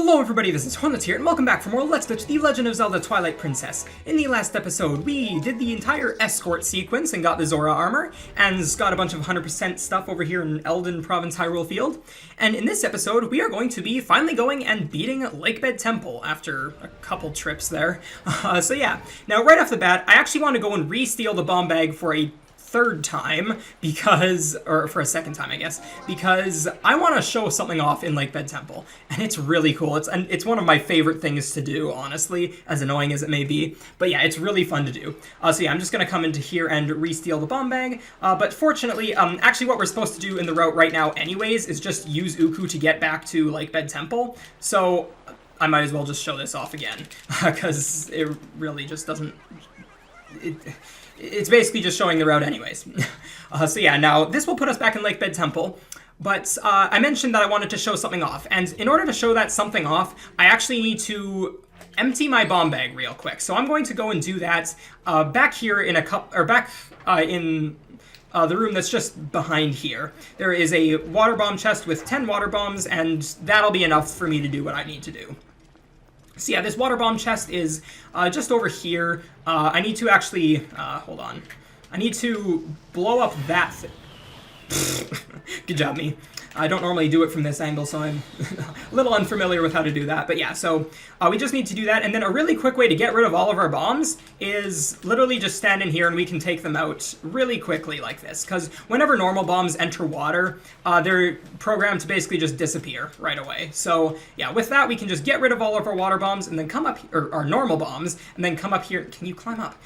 Hello everybody, this is Hornlitz here, and welcome back for more Let's Glitch The Legend of Zelda Twilight Princess. In the last episode, we did the entire escort sequence and got the Zora armor, and got a bunch of 100% stuff over here in Eldin Province, Hyrule Field. And in this episode, we are going to be finally going and beating Lakebed Temple after a couple trips there. So yeah, now right off the bat, I actually want to go and re-steal the bomb bag for a third time or for a second time, I guess, because I want to show something off in Lakebed Temple, and it's really cool. It's one of my favorite things to do, honestly, as annoying as it may be. But yeah, it's really fun to do. So yeah, I'm just gonna come into here and re-steal the bomb bag. But fortunately, actually, what we're supposed to do in the route right now, anyways, is just use Uku to get back to Lakebed Temple. So I might as well just show this off again, because it really just doesn't. It's basically just showing the route anyways. So yeah, now this will put us back in Lakebed Temple, but I mentioned that I wanted to show something off, and in order to show that something off, I actually need to empty my bomb bag real quick. So I'm going to go and do that back here in in the room that's just behind here. There is a water bomb chest with 10 water bombs, and that'll be enough for me to do what I need to do. So yeah, this water bomb chest is just over here. I need to actually, hold on. I need to blow up that Good job, me. I don't normally do it from this angle, so I'm a little unfamiliar with how to do that. But yeah, so we just need to do that. And then a really quick way to get rid of all of our bombs is literally just stand in here and we can take them out really quickly like this. Because whenever normal bombs enter water, they're programmed to basically just disappear right away. So yeah, with that, we can just get rid of all of our water bombs and then come up, or our normal bombs, and then come up here. Can you climb up?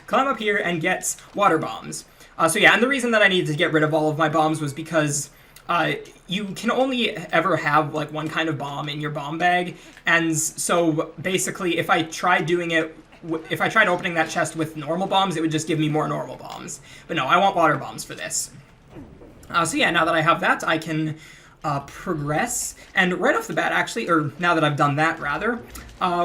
Climb up here and get water bombs. So yeah, and the reason that I needed to get rid of all of my bombs was because you can only ever have like one kind of bomb in your bomb bag, and so basically if I tried opening that chest with normal bombs, it would just give me more normal bombs. But no, I want water bombs for this. So yeah, now that I have that, I can progress, and right off the bat actually, or now that I've done that rather,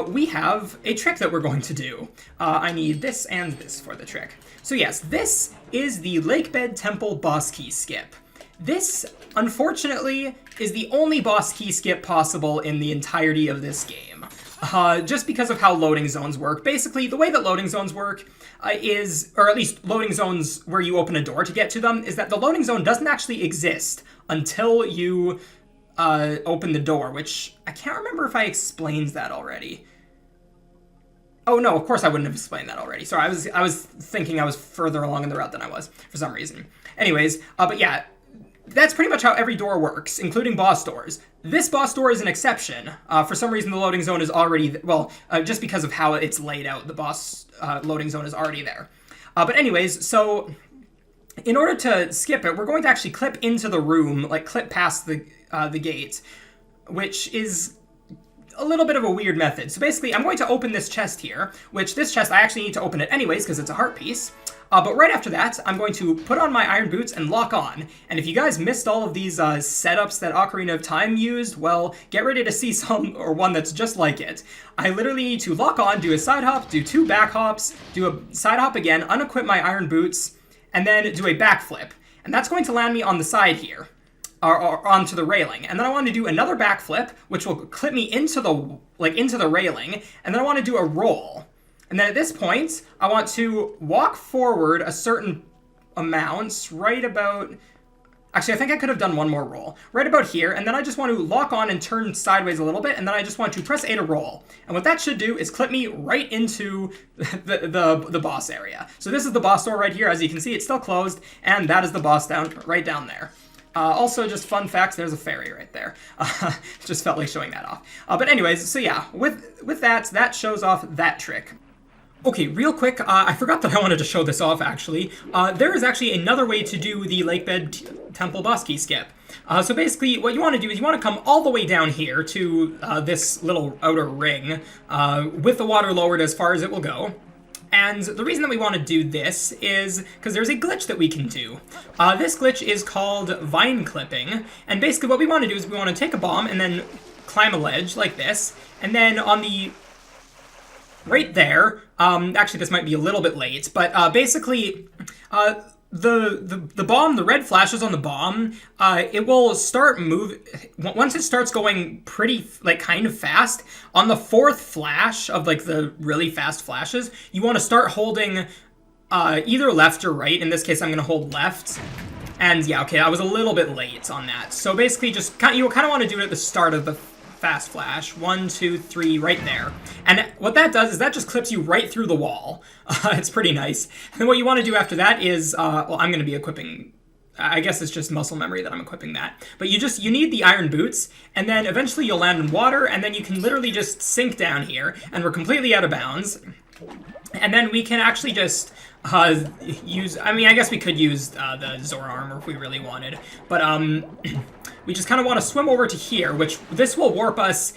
we have a trick that we're going to do. I need this and this for the trick. So yes, this is the Lakebed Temple boss key skip. This, unfortunately, is the only boss key skip possible in the entirety of this game. Just because of how loading zones work. Basically, the way that loading zones work is, or at least loading zones where you open a door to get to them, is that the loading zone doesn't actually exist until you open the door, which I can't remember if I explained that already. Oh no, of course I wouldn't have explained that already. Sorry, I was thinking I was further along in the route than I was, for some reason. Anyways, but yeah, that's pretty much how every door works, including boss doors. This boss door is an exception. For some reason, the loading zone is already, just because of how it's laid out, the boss loading zone is already there. But anyways, so in order to skip it, we're going to actually clip into the room, like clip past the gate, which is a little bit of a weird method. So basically, I'm going to open this chest here, which this chest, I actually need to open it anyways, because it's a heart piece. But right after that, I'm going to put on my iron boots and lock on. And if you guys missed all of these setups that Ocarina of Time used, well, get ready to see one that's just like it. I literally need to lock on, do a side hop, do 2 back hops, do a side hop again, unequip my iron boots, and then do a backflip. And that's going to land me on the side here, or onto the railing. And then I want to do another backflip, which will clip me into the railing, and then I want to do a roll. And then at this point, I want to walk forward a certain amount, right about... Actually, I think I could have done one more roll. Right about here, and then I just want to lock on and turn sideways a little bit, and then I just want to press A to roll. And what that should do is clip me right into the boss area. So this is the boss door right here. As you can see, it's still closed, and that is the boss right down there. Also, just fun facts, there's a fairy right there. Just felt like showing that off. But anyways, so yeah, with that shows off that trick. Okay, real quick, I forgot that I wanted to show this off, actually. There is actually another way to do the Lakebed Temple boss key skip. So basically, what you want to do is you want to come all the way down here to this little outer ring, with the water lowered as far as it will go. And the reason that we want to do this is because there's a glitch that we can do. This glitch is called vine clipping, and basically what we want to do is we want to take a bomb and then climb a ledge like this, and then on the... right there, actually this might be a little bit late, but basically the bomb, the red flashes on the bomb, it will start once it starts going pretty, like, kind of fast, on the fourth flash of, like, the really fast flashes, you want to start holding either left or right. In this case, I'm going to hold left. And yeah, okay, I was a little bit late on that. So basically, just you kind of want to do it at the start of the fast flash. 1, 2, 3, right there. And what that does is that just clips you right through the wall. It's pretty nice. And then what you want to do after that is, well, I'm going to be equipping, I guess it's just muscle memory that I'm equipping that. But you need the iron boots, and then eventually you'll land in water, and then you can literally just sink down here, and we're completely out of bounds. And then we can actually just use, I mean, I guess we could use the Zora armor if we really wanted. But we just kind of want to swim over to here, which this will warp us,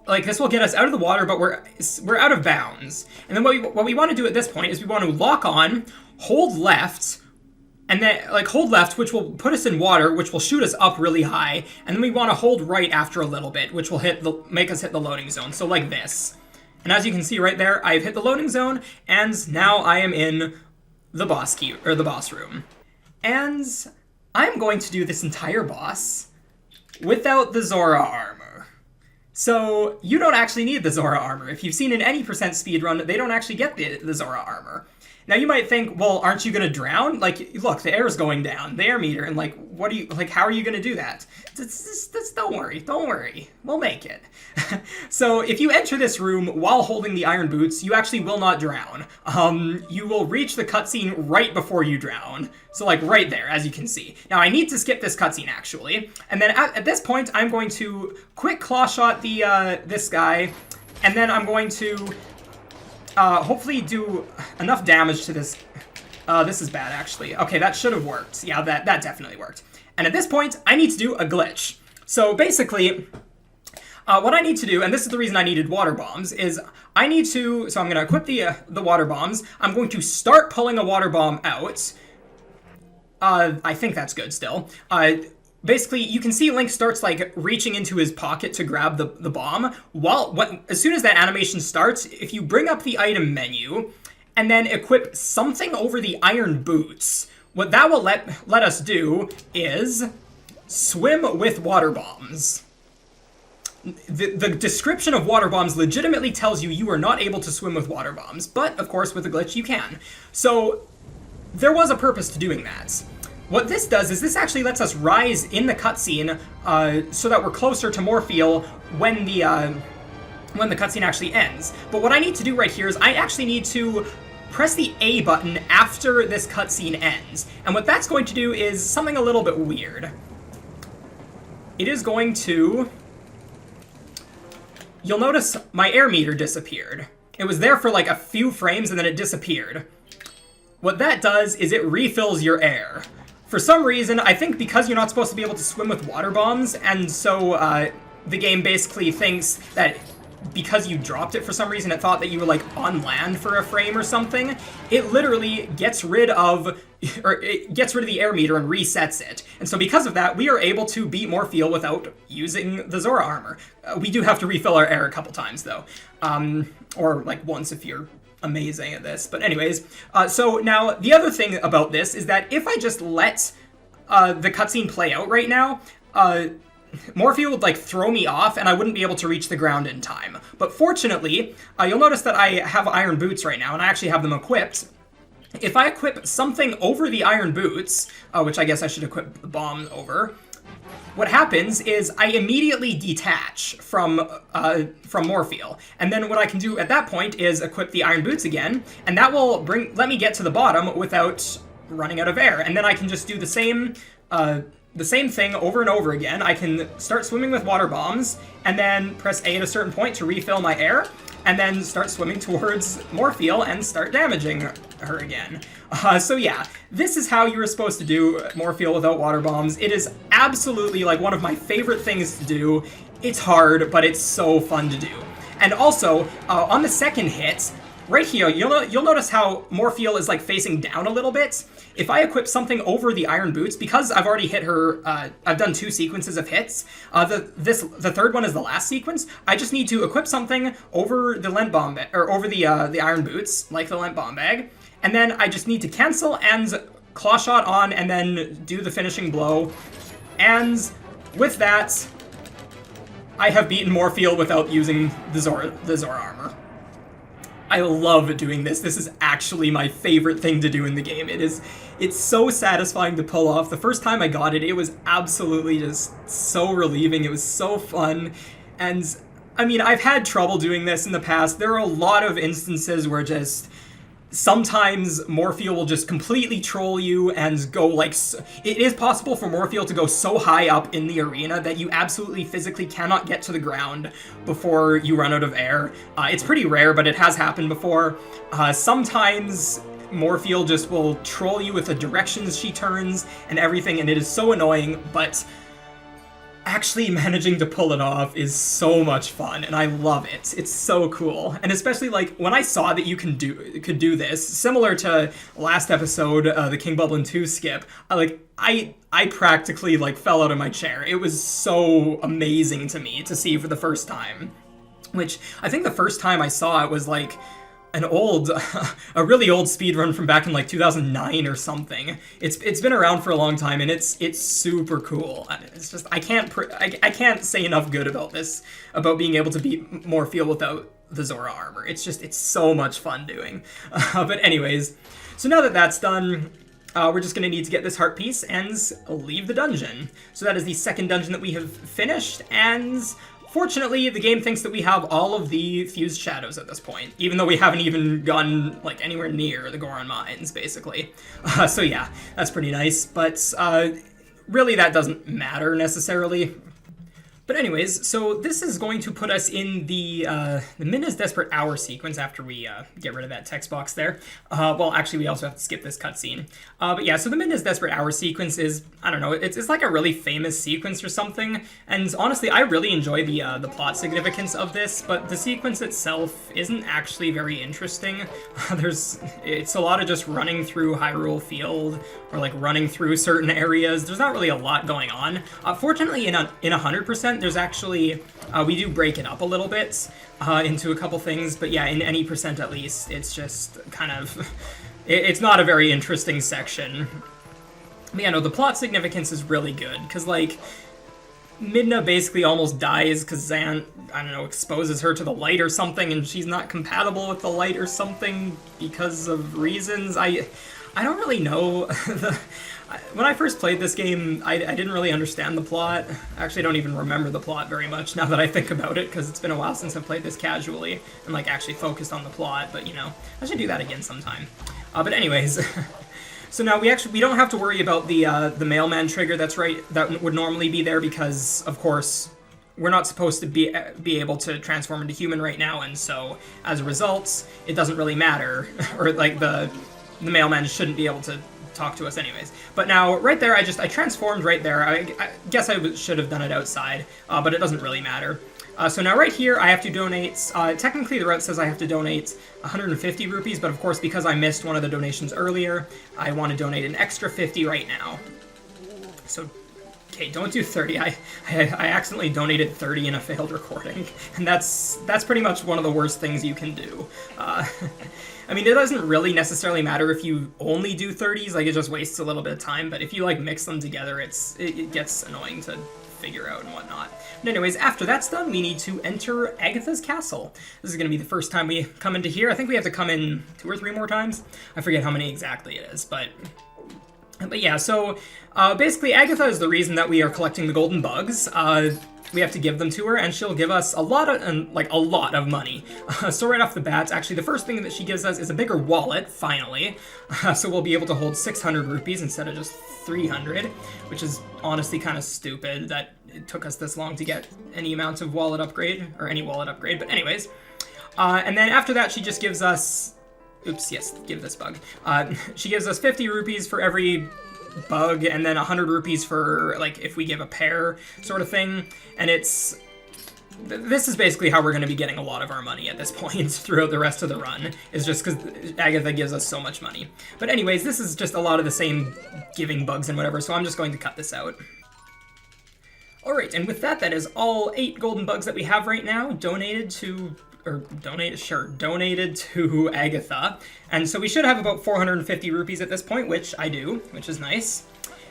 like, this will get us out of the water, but we're out of bounds. And then what we want to do at this point is we want to lock on, hold left, and then, like, hold left, which will put us in water, which will shoot us up really high, and then we want to hold right after a little bit, which will make us hit the loading zone, so like this. And as you can see right there, I've hit the loading zone, and now I am in the boss key, or the boss room. And I'm going to do this entire boss without the Zora armor. So you don't actually need the Zora armor. If you've seen an any percent speedrun, they don't actually get the Zora armor. Now you might think, well, aren't you gonna drown? Like, look, the air's going down, the air meter, and like, how are you gonna do that? Don't worry, we'll make it. So if you enter this room while holding the iron boots, you actually will not drown. You will reach the cutscene right before you drown. So like right there, as you can see. Now I need to skip this cutscene actually, and then at this point I'm going to quick claw shot this guy, and then I'm going to hopefully do enough damage to this. This is bad, actually. Okay, that should have worked. Yeah, that definitely worked. And at this point, I need to do a glitch. So basically, what I need to do, and this is the reason I needed water bombs, is I need to, so I'm going to equip the water bombs. I'm going to start pulling a water bomb out. I think that's good still. Basically, you can see Link starts, like, reaching into his pocket to grab the bomb. As soon as that animation starts, if you bring up the item menu and then equip something over the iron boots, what that will let us do is swim with water bombs. The description of water bombs legitimately tells you are not able to swim with water bombs, but, of course, with a glitch you can. So, there was a purpose to doing that. What this does is this actually lets us rise in the cutscene so that we're closer to Morpheal when the cutscene actually ends. But what I need to do right here is I actually need to press the A button after this cutscene ends. And what that's going to do is something a little bit weird. It is going to... You'll notice my air meter disappeared. It was there for like a few frames and then it disappeared. What that does is it refills your air. For some reason, I think because you're not supposed to be able to swim with water bombs, and so the game basically thinks that because you dropped it for some reason, it thought that you were like on land for a frame or something. It literally gets rid of the air meter and resets it. And so because of that, we are able to beat Morpheal without using the Zora armor. We do have to refill our air a couple times though, or like once if you're amazing at this. But anyways, so now the other thing about this is that if I just let the cutscene play out right now, Morpheal would like throw me off and I wouldn't be able to reach the ground in time. But fortunately, you'll notice that I have iron boots right now and I actually have them equipped. If I equip something over the iron boots, which I guess I should equip the bomb over, what happens is I immediately detach from Morpheal. And then what I can do at that point is equip the iron boots again, and that will let me get to the bottom without running out of air. And then I can just do the same thing over and over again. I can start swimming with water bombs, and then press A at a certain point to refill my air, and then start swimming towards Morpheal and start damaging her again. So yeah, this is how you were supposed to do Morpheal without water bombs. It is absolutely like one of my favorite things to do. It's hard, but it's so fun to do. And also, on the second hit, right here, you'll notice how Morpheal is like facing down a little bit. If I equip something over the iron boots, because I've already hit her, I've done 2 sequences of hits. The third one is the last sequence. I just need to equip something over the lent bomb or over the iron boots, like the lent bomb bag, and then I just need to cancel and Claw Shot on, and then do the finishing blow. And with that, I have beaten Morpheal without using the Zora armor. I love doing this. This is actually my favorite thing to do in the game. It's so satisfying to pull off. The first time I got it, it was absolutely just so relieving. It was so fun. And I mean, I've had trouble doing this in the past. There are a lot of instances where just sometimes Morpheal will just completely troll you and go like... It is possible for Morpheal to go so high up in the arena that you absolutely physically cannot get to the ground before you run out of air. It's pretty rare, but it has happened before. Sometimes Morpheal just will troll you with the directions she turns and everything, and it is so annoying, but actually managing to pull it off is so much fun, and I love it. It's so cool. And especially, like, when I saw that you could do this, similar to last episode, the King Bublin 2 skip, I practically, like, fell out of my chair. It was so amazing to me to see for the first time. Which, I think the first time I saw it was, like, a really old speedrun from back in like 2009 or something. It's been around for a long time, and it's super cool. It's just I can't say enough good about this, about being able to beat Morpheal without the Zora armor. It's so much fun doing. But anyways, so now that that's done, we're just going to need to get this heart piece and leave the dungeon. So that is the second dungeon that we have finished, and fortunately, the game thinks that we have all of the fused shadows at this point, even though we haven't even gone like anywhere near the Goron Mines, basically. So yeah, that's pretty nice, but really that doesn't matter necessarily. But anyways, so this is going to put us in the Midna's Desperate Hour sequence after we get rid of that text box there. Well, actually, we also have to skip this cutscene. But yeah, so the Midna's Desperate Hour sequence is, I don't know, it's like a really famous sequence or something. And honestly, I really enjoy the plot significance of this, but the sequence itself isn't actually very interesting. It's a lot of just running through Hyrule Field, or like running through certain areas. There's not really a lot going on. Fortunately, in 100%, there's actually, we do break it up a little bit into a couple things, but yeah, in any percent at least, it's just kind of, it's not a very interesting section. But yeah, no, the plot significance is really good, because like, Midna basically almost dies because Zant, I don't know, exposes her to the light or something, and she's not compatible with the light or something because of reasons. I don't really know. When I first played this game, I didn't really understand the plot. Actually, I don't even remember the plot very much now that I think about it, because it's been a while since I've played this casually and like actually focused on the plot, but you know, I should do that again sometime. But anyways, so now we don't have to worry about the mailman trigger that would normally be there, because of course we're not supposed to be able to transform into human right now, and so as a result, it doesn't really matter, or like the mailman shouldn't be able to talk to us anyways. But now, right there, I transformed right there. I guess I should have done it outside, but it doesn't really matter. So now right here, I have to donate, technically the route says I have to donate 150 rupees, but of course, because I missed one of the donations earlier, I want to donate an extra 50 right now. So, okay, don't do 30. I accidentally donated 30 in a failed recording, and that's pretty much one of the worst things you can do. I mean, it doesn't really necessarily matter if you only do 30s, like it just wastes a little bit of time, but if you like mix them together, it gets annoying to figure out and whatnot. But anyways, after that's done, we need to enter Agatha's castle. This is going to be the first time we come into here. I think we have to come in 2 or 3 more times. I forget how many exactly it is, but yeah, so basically Agatha is the reason that we are collecting the golden bugs. We have to give them to her, and she'll give us a lot of money. So right off the bat, actually, the first thing that she gives us is a bigger wallet, finally. So we'll be able to hold 600 rupees instead of just 300, which is honestly kind of stupid that it took us this long to get any amount of wallet upgrade, or any wallet upgrade, but anyways. And then after that, she just gives us... Oops, yes, give this bug. She gives us 50 rupees for every bug, and then 100 rupees for, like, if we give a pair sort of thing. And this is basically how we're going to be getting a lot of our money at this point throughout the rest of the run, is just because Agatha gives us so much money. But anyways, this is just a lot of the same giving bugs and whatever, so I'm just going to cut this out. Alright, and with that, that is all 8 golden bugs that we have right now donated to donated to Agatha. And so we should have about 450 rupees at this point, which I do, which is nice.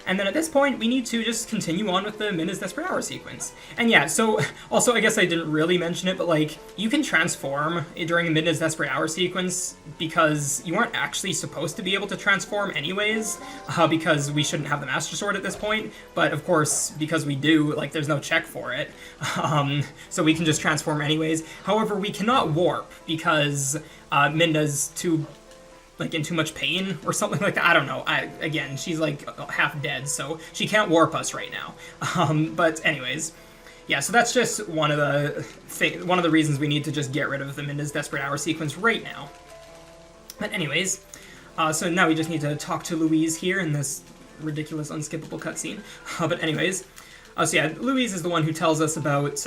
And then at this point, we need to just continue on with the Minna's Desperate Hour sequence. And yeah, so also I guess I didn't really mention it, but like you can transform during Minna's Desperate Hour sequence because you aren't actually supposed to be able to transform anyways, because we shouldn't have the Master Sword at this point. But of course, because we do, like there's no check for it, so we can just transform anyways. However, we cannot warp because Minna's too in too much pain or something like that. I don't know. Again, she's like half dead, so she can't warp us right now. But anyways, yeah. So that's just one of the reasons we need to just get rid of the Minna's Desperate Hour sequence right now. But anyways, so now we just need to talk to Louise here in this ridiculous unskippable cutscene. But anyways, so yeah, Louise is the one who tells us about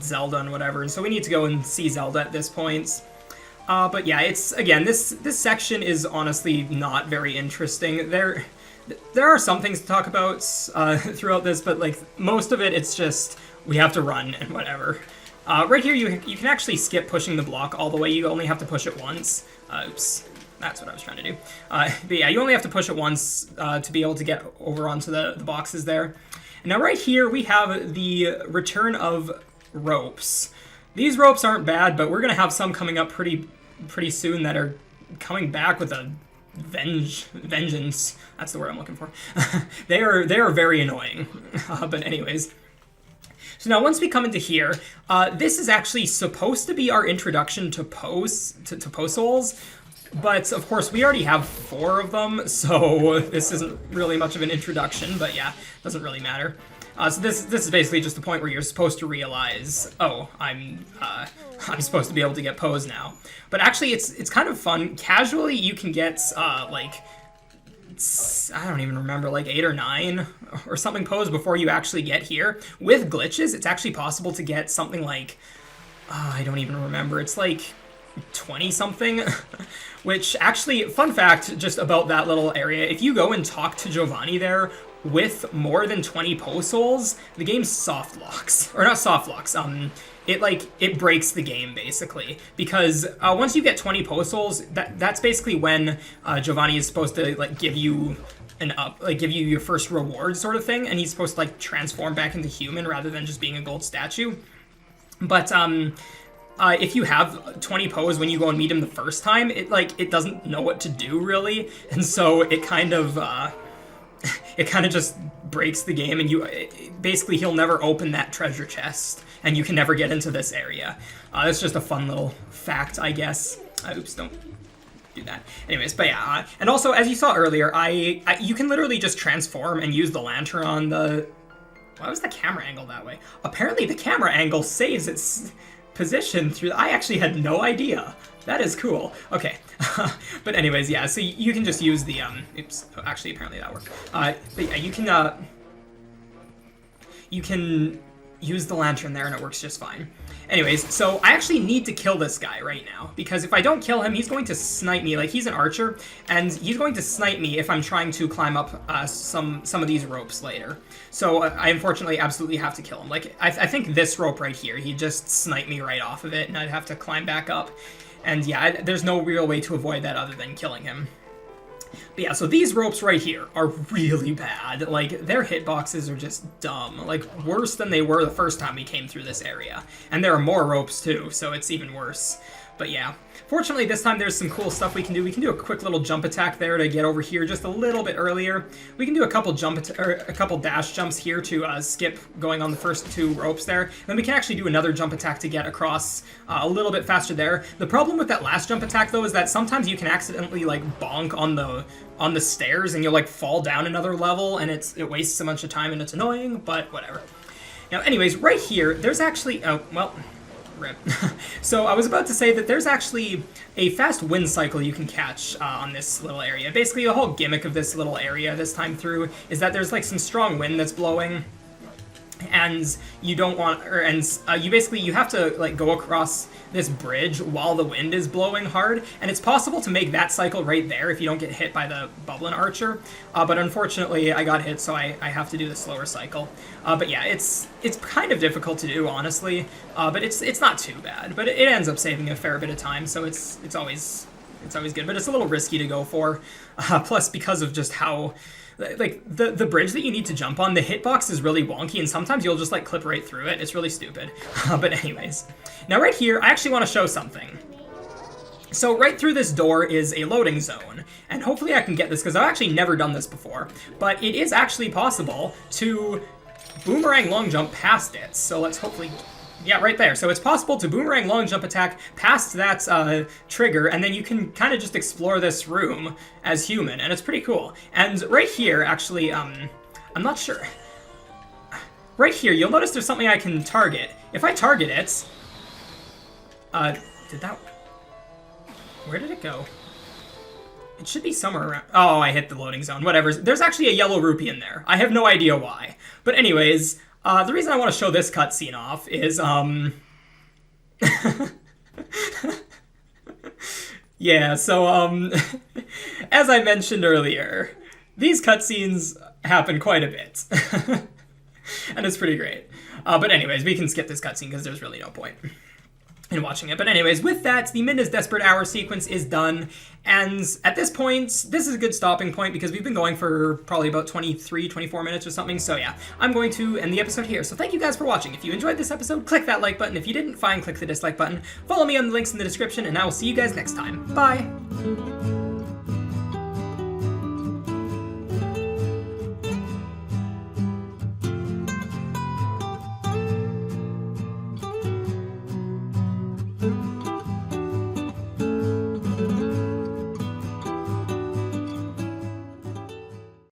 Zelda and whatever, and so we need to go and see Zelda at this point. But yeah, it's, again, this section is honestly not very interesting. There are some things to talk about throughout this, but like most of it, it's just we have to run and whatever. Right here, you can actually skip pushing the block all the way. You only have to push it once. Oops, that's what I was trying to do. But yeah, you only have to push it once to be able to get over onto the boxes there. And now right here, we have the return of ropes. These ropes aren't bad, but we're going to have some coming up pretty soon that are coming back with a vengeance. That's the word I'm looking for. They are very annoying. But anyways. So now once we come into here, this is actually supposed to be our introduction to souls. But of course we already have 4 of them, so this isn't really much of an introduction, but yeah, doesn't really matter. So this is basically just the point where you're supposed to realize, oh, I'm supposed to be able to get pose now. But actually, it's kind of fun. Casually, you can get I don't even remember, like 8 or 9 or something pose before you actually get here. With glitches, it's actually possible to get something like I don't even remember. It's like 20 something. Which actually, fun fact, just about that little area. If you go and talk to Giovanni there, with more than 20 pose souls, the game soft locks. Or not soft locks, it breaks the game basically. Because once you get 20 pose souls, that's basically when Giovanni is supposed to like give you your first reward sort of thing, and he's supposed to like transform back into human rather than just being a gold statue. But if you have 20 pose when you go and meet him the first time, it doesn't know what to do really, and so it kind of just breaks the game, and basically he'll never open that treasure chest, and you can never get into this area. That's just a fun little fact, I guess. Oops, don't do that. Anyways, but yeah, and also as you saw earlier, you can literally just transform and use the lantern on the. Why was the camera angle that way? Apparently, the camera angle saves its position through. I actually had no idea. That is cool. Okay. But anyways, yeah, so you can just use the, oops, oh, actually, apparently that worked. But yeah, you can use the lantern there and it works just fine. Anyways, so I actually need to kill this guy right now, because if I don't kill him, he's going to snipe me. Like, he's an archer, and he's going to snipe me if I'm trying to climb up some of these ropes later. So I unfortunately absolutely have to kill him. Like, I think this rope right here, he just sniped me right off of it, and I'd have to climb back up. And yeah, there's no real way to avoid that other than killing him. But yeah, so these ropes right here are really bad. Like, their hitboxes are just dumb. Like, worse than they were the first time we came through this area. And there are more ropes too, so it's even worse. But yeah, fortunately this time there's some cool stuff we can do. We can do a quick little jump attack there to get over here just a little bit earlier. We can do a couple dash jumps here to skip going on the first 2 ropes there. And then we can actually do another jump attack to get across a little bit faster there. The problem with that last jump attack though is that sometimes you can accidentally like bonk on the stairs and you'll like fall down another level, and it wastes a bunch of time and it's annoying, but whatever. Now anyways, right here there's actually rip. So I was about to say that there's actually a fast wind cycle you can catch on this little area. Basically, the whole gimmick of this little area this time through is that there's like some strong wind that's blowing, and you don't want, you have to like go across this bridge while the wind is blowing hard, and it's possible to make that cycle right there if you don't get hit by the Bubbling Archer, but unfortunately I got hit, so I have to do the slower cycle. But yeah, it's kind of difficult to do, honestly, but it's not too bad, but it ends up saving a fair bit of time, so it's always good, but it's a little risky to go for, plus because of just how, like, the bridge that you need to jump on, the hitbox is really wonky, and sometimes you'll just, like, clip right through it. It's really stupid. But anyways. Now right here, I actually want to show something. So right through this door is a loading zone, and hopefully I can get this, because I've actually never done this before, but it is actually possible to boomerang long jump past it, so let's hopefully... Yeah, right there. So it's possible to boomerang long jump attack past that trigger, and then you can kind of just explore this room as human, and it's pretty cool. And right here, actually, I'm not sure. Right here, you'll notice there's something I can target. If I target it... did that... Where did it go? It should be somewhere around... Oh, I hit the loading zone. Whatever. There's actually a yellow rupee in there. I have no idea why. But anyways... the reason I want to show this cutscene off is, yeah, so, as I mentioned earlier, these cutscenes happen quite a bit, and it's pretty great. But anyways, we can skip this cutscene because there's really no point in watching it. But anyways, with that, the Midna's Desperate Hour sequence is done, and at this point, this is a good stopping point because we've been going for probably about 23, 24 minutes or something, so yeah, I'm going to end the episode here. So thank you guys for watching. If you enjoyed this episode, click that like button. If you didn't, fine, click the dislike button. Follow me on the links in the description, and I will see you guys next time. Bye!